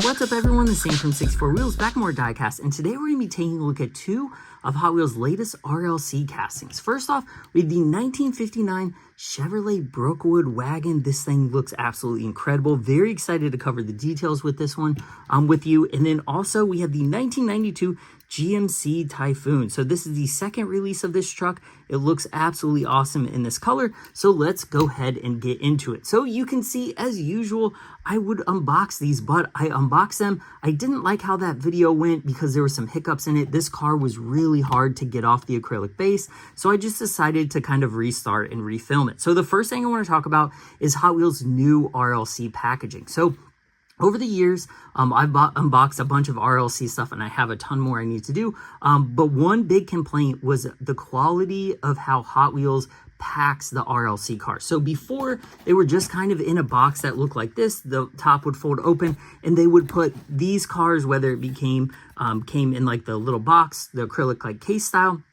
What's up everyone, this is Sam from 64 Wheels, back more Diecast, and today we're going to be taking a look at two of Hot Wheels' latest RLC castings. First off, we have the 1959 Chevrolet Brookwood wagon. This thing looks absolutely incredible. Very excited to cover the details with this one with you. And then also we have the 1992 GMC Typhoon. So this is the second release of this truck. It looks absolutely awesome in this color. So let's go ahead and get into it. So you can see, as usual, I would unbox these, but I unboxed them. I didn't like how that video went because there were some hiccups in it. This car was really hard to get off the acrylic base. So I just decided to kind of restart and refilm it. So the first thing I want to talk about is Hot Wheels' new RLC packaging. So over the years, I've unboxed a bunch of RLC stuff, and I have a ton more I need to do. But one big complaint was the quality of how Hot Wheels packs the RLC cars. So before, they were just kind of in a box that looked like this. The top would fold open, and they would put these cars, whether it came in like the little box, the acrylic like case style,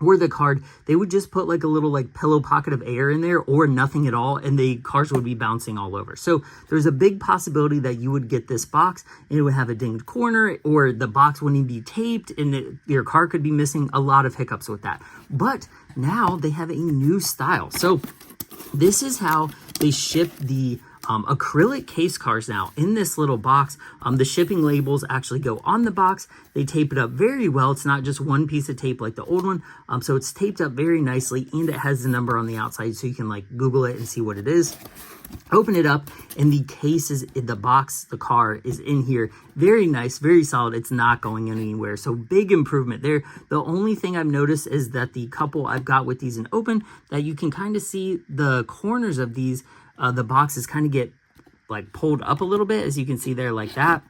or the card, they would just put like a little like pillow pocket of air in there or nothing at all, and the cars would be bouncing all over. So there's a big possibility that you would get this box and it would have a dinged corner, or the box wouldn't be taped and your car could be missing. A lot of hiccups with that. But now they have a new style. So this is how they ship the acrylic case cars now in this little box. The shipping labels actually go on the box. They tape it up very well. It's not just one piece of tape like the old one. So it's taped up very nicely, and it has the number on the outside so you can like Google it and see what it is. Open it up, and the case is in the box. The car is in here. Very nice, very solid. It's not going anywhere. So big improvement there. The only thing I've noticed is that the couple I've got with these in open, that you can kind of see the corners of these, the boxes kind of get like pulled up a little bit, as you can see there, like that,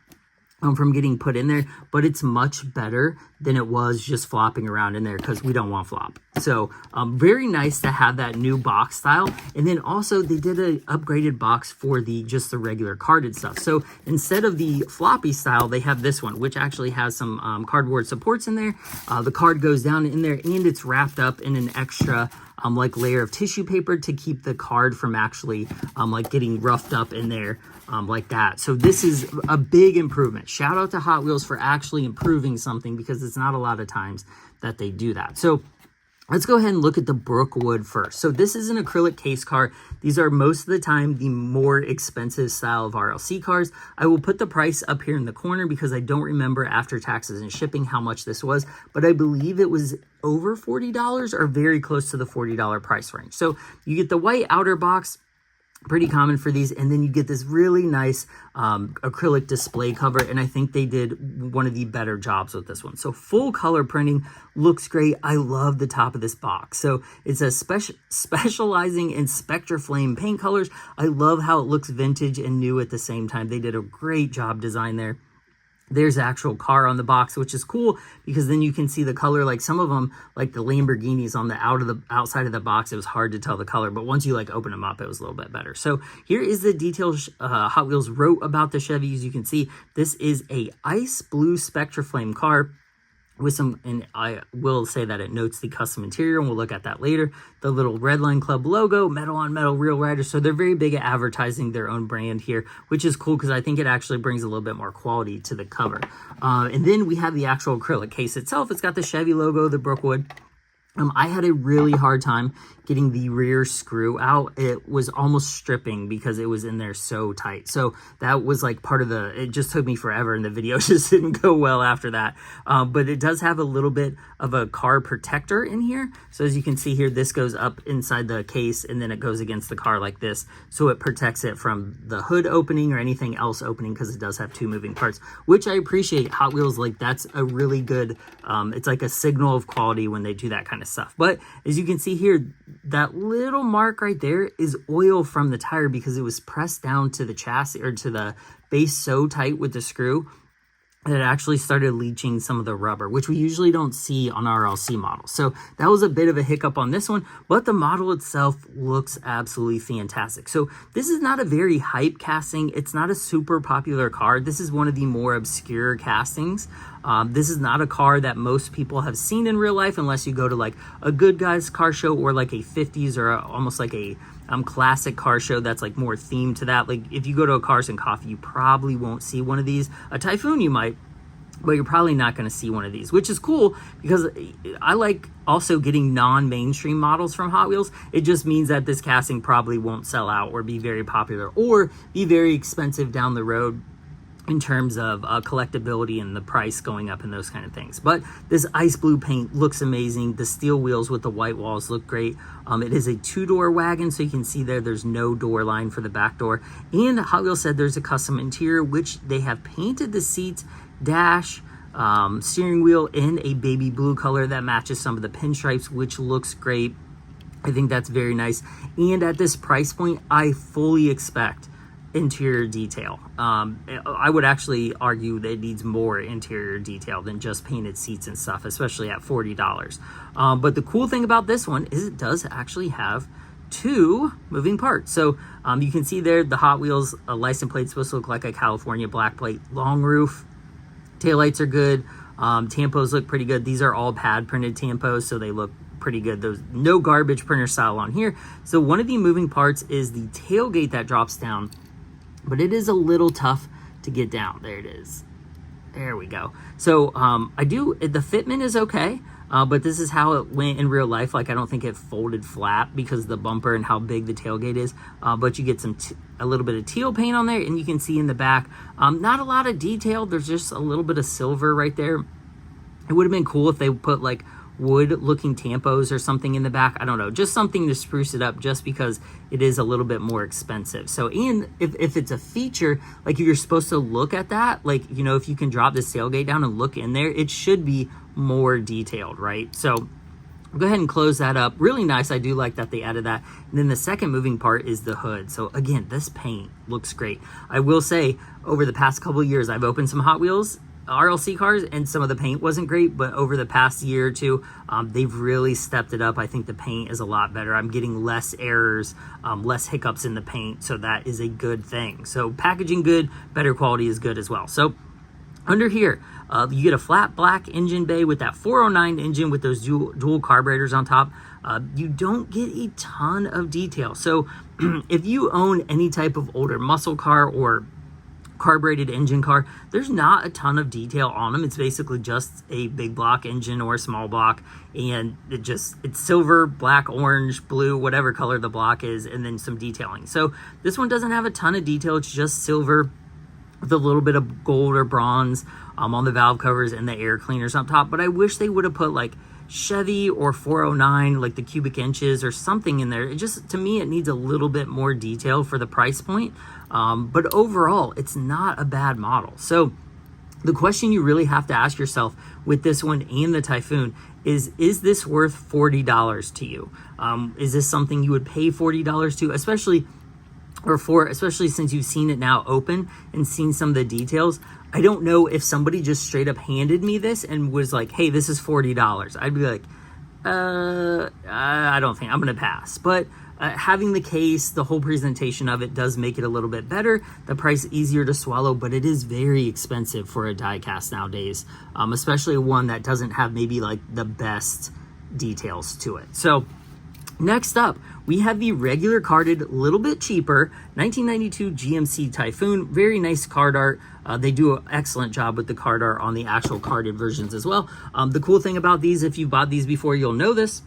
from getting put in there. But it's much better than it was just flopping around in there, because we don't want flop. So very nice to have that new box style. And then also they did an upgraded box for just the regular carded stuff. So instead of the floppy style, they have this one, which actually has some cardboard supports in there. The card goes down in there, and it's wrapped up in an extra like layer of tissue paper to keep the card from actually like getting roughed up in there like that. So this is a big improvement. Shout out to Hot Wheels for actually improving something, because it's not a lot of times that they do that. So let's go ahead and look at the Brookwood first. So this is an acrylic case car. These are most of the time the more expensive style of RLC cars. I will put the price up here in the corner because I don't remember after taxes and shipping how much this was, but I believe it was over $40 or very close to the $40 price range. So you get the white outer box, pretty common for these, and then you get this really nice acrylic display cover, and I think they did one of the better jobs with this one. So full color printing looks great. I love the top of this box. So it's a specializing in Spectraflame paint colors. I love how it looks vintage and new at the same time. They did a great job design there. There's the actual car on the box, which is cool because then you can see the color. Like some of them, like the Lamborghinis on the outside of the box, it was hard to tell the color, but once you like open them up, it was a little bit better. So here is the details Hot Wheels wrote about the Chevy. As you can see, this is a ice blue Spectraflame car with some, and I will say that it notes the custom interior, and we'll look at that later. The little Redline Club logo, metal on metal, real riders. So they're very big at advertising their own brand here, which is cool because I think it actually brings a little bit more quality to the cover. And then we have the actual acrylic case itself. It's got the Chevy logo, the Brookwood. I had a really hard time getting the rear screw out. It was almost stripping because it was in there so tight. So that was like part of it just took me forever, and the video just didn't go well after that. But it does have a little bit of a car protector in here. So as you can see here, this goes up inside the case, and then it goes against the car like this. So it protects it from the hood opening or anything else opening, because it does have two moving parts, which I appreciate. Hot Wheels, like, that's a really good, it's like a signal of quality when they do that kind of stuff. But as you can see here, that little mark right there is oil from the tire, because it was pressed down to the chassis or to the base so tight with the screw that it actually started leaching some of the rubber, which we usually don't see on RLC models. So that was a bit of a hiccup on this one, but the model itself looks absolutely fantastic. So this is not a very hype casting. It's not a super popular car. This is one of the more obscure castings. This is not a car that most people have seen in real life, unless you go to like a Good Guys car show or like a 50s or almost like a classic car show that's like more themed to that. Like if you go to a Cars and Coffee, you probably won't see one of these. A Typhoon you might, but you're probably not going to see one of these, which is cool because I like also getting non-mainstream models from Hot Wheels. It just means that this casting probably won't sell out or be very popular or be very expensive down the road in terms of collectability and the price going up and those kind of things. But this ice blue paint looks amazing. The steel wheels with the white walls look great. It is a two-door wagon, so you can see there's no door line for the back door. And Hot Wheels said there's a custom interior, which they have painted the seats, dash, steering wheel in a baby blue color that matches some of the pinstripes, which looks great. I think that's very nice. And at this price point, I fully expect interior detail. I would actually argue that it needs more interior detail than just painted seats and stuff, especially at $40. But the cool thing about this one is it does actually have two moving parts. So you can see there the Hot Wheels license plate supposed to look like a California black plate, long roof. Taillights are good. Tampos look pretty good. These are all pad printed tampos, so they look pretty good. There's no garbage printer style on here. So one of the moving parts is the tailgate that drops down, but it is a little tough to get down. There it is. There we go. So the fitment is okay, but this is how it went in real life. Like I don't think it folded flat because of the bumper and how big the tailgate is, but you get a little bit of teal paint on there, and you can see in the back, not a lot of detail. There's just a little bit of silver right there. It would have been cool if they put like wood looking tampos or something in the back. I don't know, just something to spruce it up, just because it is a little bit more expensive. So, and if it's a feature, like if you're supposed to look at that, like, you know, if you can drop this tailgate down and look in there, it should be more detailed, right? So go ahead and close that up. Really nice. I do like that they added that. And then the second moving part is the hood. So again, this paint looks great. I will say over the past couple of years, I've opened some Hot Wheels RLC cars and some of the paint wasn't great, but over the past year or two, they've really stepped it up. I think the paint is a lot better. I'm getting less errors, less hiccups in the paint, so that is a good thing. So packaging good, better quality is good as well. So under here, you get a flat black engine bay with that 409 engine with those dual carburetors on top. You don't get a ton of detail. So if you own any type of older muscle car or carbureted engine car, there's not a ton of detail on them. It's basically just a big block engine or a small block, and it's silver, black, orange, blue, whatever color the block is, and then some detailing. So this one doesn't have a ton of detail. It's just silver with a little bit of gold or bronze on the valve covers and the air cleaners on top. But I wish they would have put like Chevy or 409, like the cubic inches or something in there. It just, to me, it needs a little bit more detail for the price point. But overall, it's not a bad model. So the question you really have to ask yourself with this one and the Typhoon is this worth $40 to you? Is this something you would pay $40 to, especially since you've seen it now open and seen some of the details? I don't know if somebody just straight up handed me this and was like, hey, this is $40. I'd be like, I don't think I'm going to pass. But having the case, the whole presentation of it does make it a little bit better. The price easier to swallow, but it is very expensive for a diecast nowadays, especially one that doesn't have maybe like the best details to it. So next up, we have the regular carded, little bit cheaper, 1992 GMC Typhoon. Very nice card art. They do an excellent job with the card art on the actual carded versions as well. The cool thing about these, if you bought these before, you'll know this.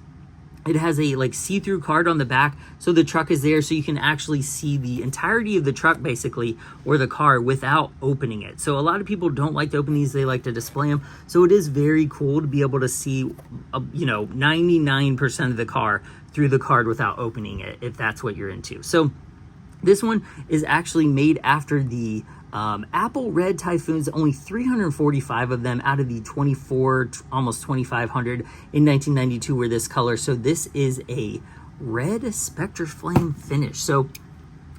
It has a like see-through card on the back, so the truck is there, so you can actually see the entirety of the truck basically, or the car, without opening it. So a lot of people don't like to open these, they like to display them. So it is very cool to be able to see, 99% of the car through the card without opening it, if that's what you're into. So this one is actually made after the Apple Red Typhoons, only 345 of them out of the 24, almost 2,500 in 1992 were this color. So this is a red Spectraflame finish. So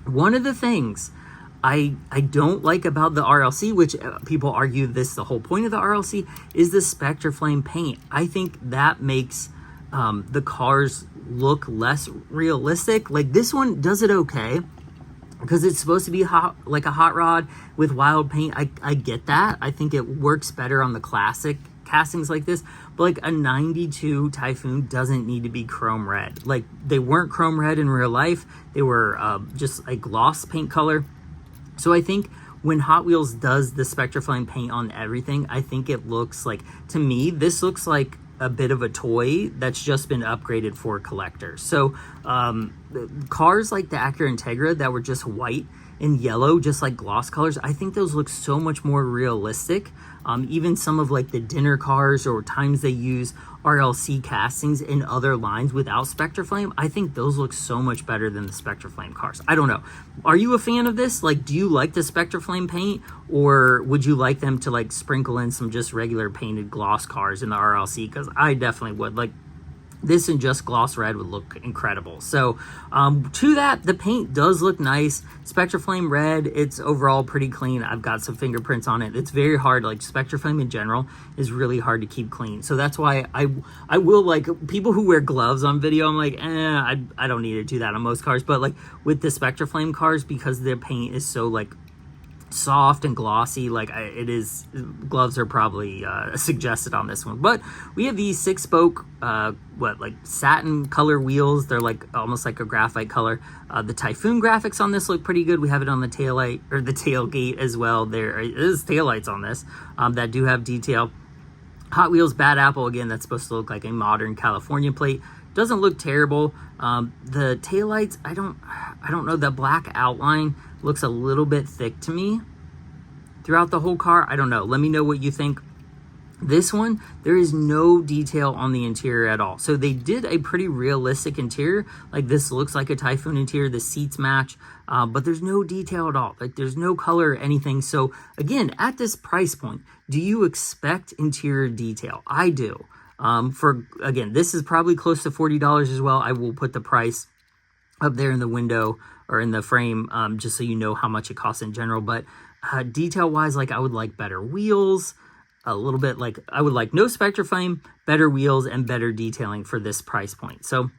one of the things I don't like about the RLC, which people argue this the whole point of the RLC, is the Spectraflame paint. I think that makes the cars look less realistic. Like this one does it okay, because it's supposed to be like a hot rod with wild paint. I get that. I think it works better on the classic castings like this, but like a 92 Typhoon doesn't need to be chrome red. Like, they weren't chrome red in real life. They were just a gloss paint color. So I think when Hot Wheels does the Spectraflame paint on everything, I think it looks like, to me, this looks like a bit of a toy that's just been upgraded for collectors. So cars like the Acura Integra that were just white and yellow, just like gloss colors, I think those look so much more realistic. Even some of like the dinner cars, or times they use RLC castings in other lines without Spectraflame, I think those look so much better than the Spectraflame cars. I don't know. Are you a fan of this? Like, do you like the Spectraflame paint, or would you like them to like sprinkle in some just regular painted gloss cars in the RLC? Because I definitely would. Like, this in just gloss red would look incredible. So to that, the paint does look nice. Spectraflame red, it's overall pretty clean. I've got some fingerprints on it. It's very hard. Like, Spectraflame in general is really hard to keep clean. So that's why I will, like, people who wear gloves on video, I'm like, I don't need to do that on most cars. But like with the Spectraflame cars, because their paint is so like soft and glossy, like gloves are probably suggested on this one. But we have these 6-spoke like satin color wheels. They're like almost like a graphite color. The Typhoon graphics on this look pretty good. We have it on the taillight, or the tailgate as well. There is taillights on this that do have detail. Hot Wheels Bad Apple, again, that's supposed to look like a modern California plate. Doesn't look terrible. The taillights, I don't know, the black outline looks a little bit thick to me throughout the whole car. I don't know. Let me know what you think. This one, there is no detail on the interior at all. So they did a pretty realistic interior. Like, this looks like a Typhoon interior. The seats match, but there's no detail at all. Like, there's no color or anything. So again, at this price point, do you expect interior detail? I do. Again, this is probably close to $40 as well. I will put the price up there in the window or in the frame, just so you know how much it costs in general. But detail wise, like, I would like better wheels, a little bit, like, I would like no Spectraflame, better wheels, and better detailing for this price point. So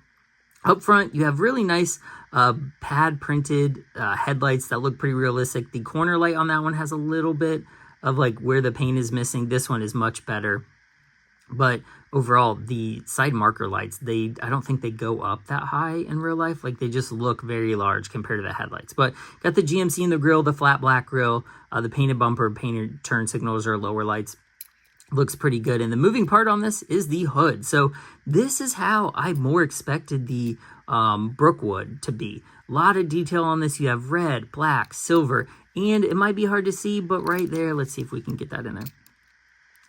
up front, you have really nice pad printed headlights that look pretty realistic. The corner light on that one has a little bit of like where the paint is missing. This one is much better. But overall, the side marker lights, I don't think they go up that high in real life. Like, they just look very large compared to the headlights. But got the GMC in the grille, the flat black grille, the painted bumper, painted turn signals or lower lights. Looks pretty good. And the moving part on this is the hood. So this is how I more expected the Brookwood to be. A lot of detail on this. You have red, black, silver, and it might be hard to see, but right there, let's see if we can get that in there.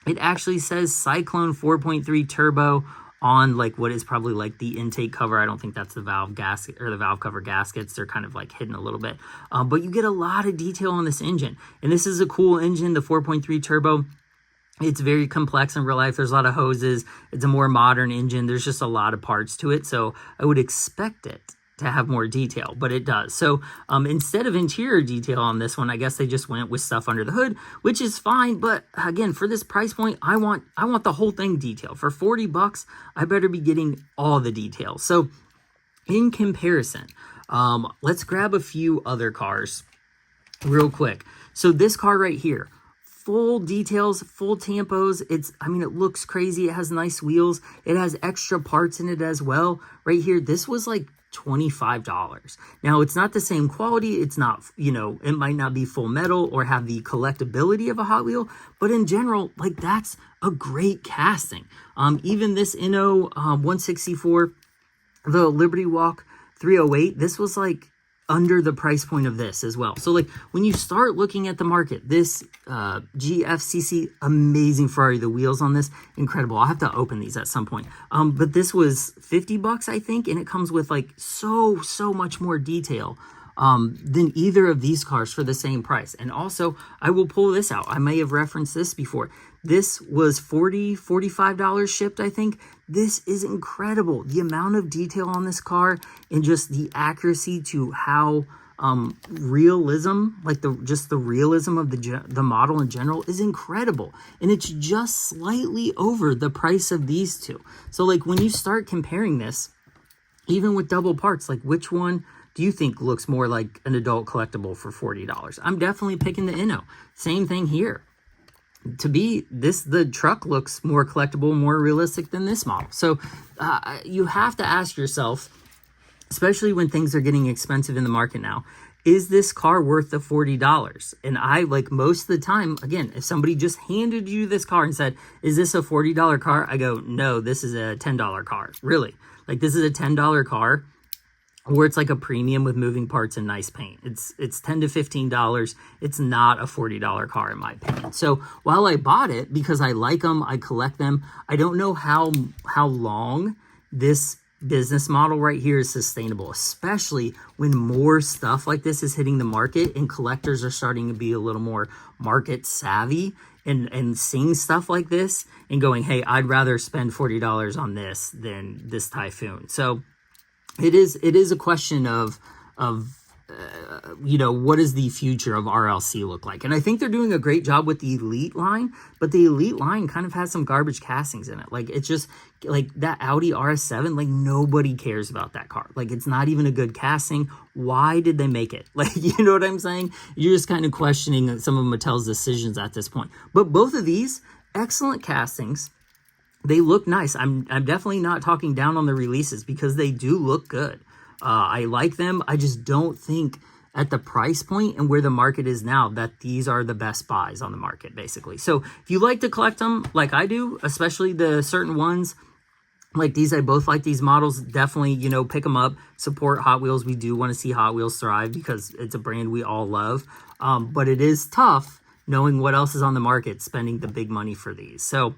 It actually says Cyclone 4.3 Turbo on like what is probably like the intake cover. I don't think that's the valve gasket or the valve cover gaskets. They're kind of like hidden a little bit. But you get a lot of detail on this engine. And this is a cool engine, the 4.3 Turbo. It's very complex in real life. There's a lot of hoses. It's a more modern engine. There's just a lot of parts to it. So I would expect it to have more detail, but it does. So instead of interior detail on this one, I guess they just went with stuff under the hood, which is fine. But again, for this price point, I want the whole thing detailed. For $40, I better be getting all the details. So in comparison, let's grab a few other cars real quick. So this car right here, full details, full tampos. It looks crazy. It has nice wheels. It has extra parts in it as well. Right here, this was like $25. Now, it's not the same quality. It's not, it might not be full metal or have the collectability of a Hot Wheel, but in general, like, that's a great casting. Even this Inno 164, the Liberty Walk 308, this was like under the price point of this as well. So like when you start looking at the market, this GFCC, amazing Ferrari, the wheels on this, incredible. I'll have to open these at some point. But this was $50, I think, and it comes with like so much more detail than either of these cars for the same price. And also, I will pull this out. I may have referenced this before. This was $45 shipped, I think. This is incredible. The amount of detail on this car and just the accuracy to how realism, like the realism of the model in general is incredible. And it's just slightly over the price of these two. So like when you start comparing this, even with double parts, like which one do you think looks more like an adult collectible for $40? I'm definitely picking the Inno. Same thing here. to be this, the truck looks more collectible, more realistic than this model. So you have to ask yourself, especially when things are getting expensive in the market now, is this car worth the $40? And I, like, most of the time, again, if somebody just handed you this car and said, is this a $40 car? I go, no, this is a $10 car. Really? Like, this is a $10 car, or it's like a premium with moving parts and nice paint. It's $10 to $15. It's not a $40 car in my opinion. So while I bought it because I like them, I collect them, I don't know how long this business model right here is sustainable, especially when more stuff like this is hitting the market and collectors are starting to be a little more market savvy and seeing stuff like this and going, hey, I'd rather spend $40 on this than this Typhoon. So it is a question of you know, what does the future of RLC look like? And I think they're doing a great job with the Elite line, but the Elite line kind of has some garbage castings in it. Like, it's just like that Audi RS7, like, nobody cares about that car. Like, it's not even a good casting. Why did they make it? Like, you know what I'm saying? You're just kind of questioning some of Mattel's decisions at this point. But both of these, excellent castings. They look nice. I'm definitely not talking down on the releases because they do look good. I like them. I just don't think at the price point and where the market is now that these are the best buys on the market, basically. So if you like to collect them like I do, especially the certain ones like these, I both like these models. Definitely, you know, pick them up, support Hot Wheels. We do want to see Hot Wheels thrive because it's a brand we all love. But it is tough knowing what else is on the market, spending the big money for these. So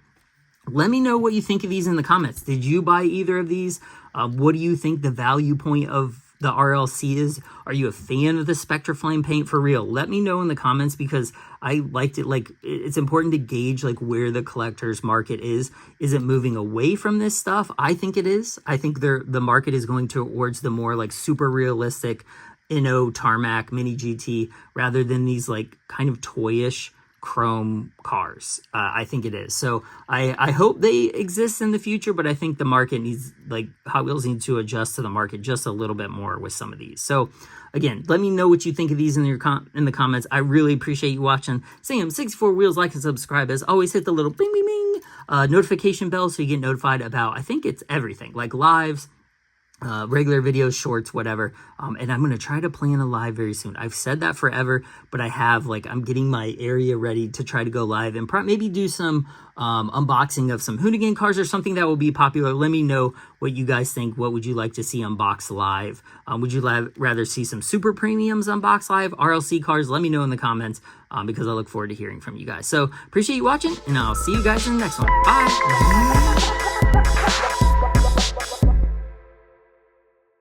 let me know what you think of these in the comments. Did you buy either of these? What do you think the value point of the RLC is? Are you a fan of the Spectraflame paint for real? Let me know in the comments because I liked it. Like, it's important to gauge like where the collector's market is. Is it moving away from this stuff? I think it is. I think the market is going towards the more like super realistic Inno Tarmac Mini GT rather than these like kind of toyish chrome cars. I think it is. So I hope they exist in the future, but I think the market needs, like, Hot Wheels need to adjust to the market just a little bit more with some of these. So again, let me know what you think of these in the comments. I really appreciate you watching. Sam64 Wheels, like and subscribe. As always, hit the little bing bing bing notification bell so you get notified about, I think it's everything, like lives, regular videos, shorts, whatever. And I'm going to try to plan a live very soon. I've said that forever, but I have, like, I'm getting my area ready to try to go live and maybe do some unboxing of some Hoonigan cars or something that will be popular. Let me know what you guys think. What would you like to see unboxed live? Would you rather see some super premiums unboxed live, RLC cars? Let me know in the comments because I look forward to hearing from you guys. So appreciate you watching, and I'll see you guys in the next one. Bye.